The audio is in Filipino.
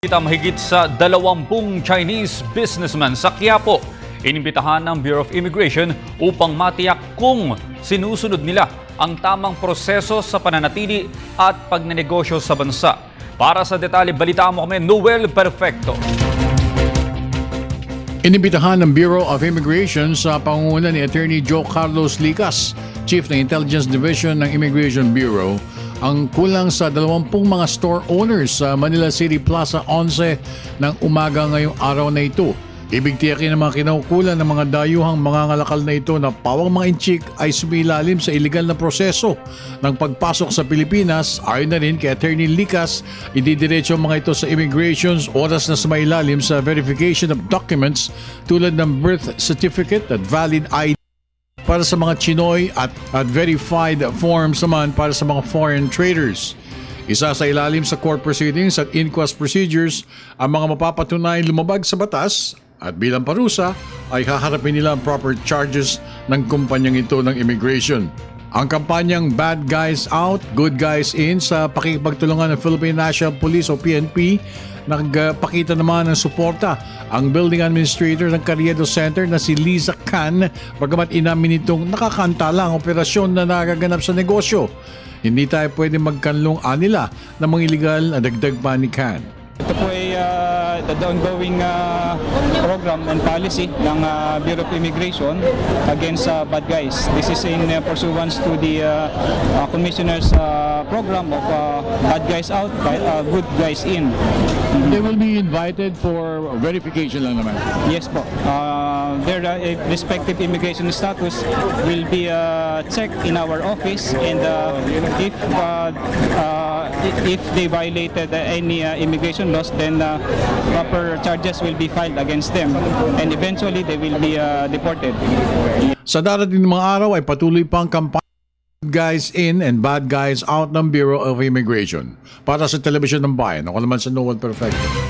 Mahigit sa 20 Chinese businessmen sa Quiapo, inimbitahan ng Bureau of Immigration upang matiyak kung sinusunod nila ang tamang proseso sa pananatili at pagnenegosyo sa bansa. Para sa detalye, balitaan mo kami, Noel Perfecto. Inimbitahan ng Bureau of Immigration sa pangunguna ni Attorney Joe Carlos Licas, Chief ng Intelligence Division ng Immigration Bureau, ang kulang sa 20 mga store owners sa Manila City Plaza 11 ng umaga ngayong araw na ito. Ibig tiyakin ng mga kinaukulan ng mga dayuhang mangangalakal na ito na pawang mga inchik ay sumilalim sa iligal na proseso ng pagpasok sa Pilipinas. Ayon na rin kay Attorney Licas, ididiretso mga ito sa immigrations oras na sumailalim sa verification of documents tulad ng birth certificate at valid ID para sa mga Chinoy at verified forms naman para sa mga foreign traders. Isa sa ilalim sa court proceedings at inquest procedures ang mga mapapatunayang lumabag sa batas at bilang parusa ay haharapin nila ang proper charges ng kumpanyang ito ng immigration. Ang kampanyang Bad Guys Out, Good Guys In sa pakikipagtulungan ng Philippine National Police o PNP, nagpakita naman ng suporta ang building administrator ng Carriedo Center na si Liza Can, bagamat inamin nitong nakakantala ang operasyon na nagaganap sa negosyo. Hindi tayo pwede magkanlong nila ng mga illegal na dagdag pa ni Can. Ito po ay the ongoing program and policy ng Bureau of Immigration against bad guys. This is in pursuance to the Commissioner's program of Bad Guys Out, Good Guys In. They will be invited for verification lang naman. Yes po. Their respective immigration status will be checked in our office, and if they violated any immigration laws, then proper charges will be filed against them, and eventually they will be deported. Sa darating ng mga araw ay patuloy pang kampanya Bad Guys In and Bad Guys Out ng Bureau of Immigration. Para sa Telebisyon ng Bayan, ako naman sa Noel Perfecto.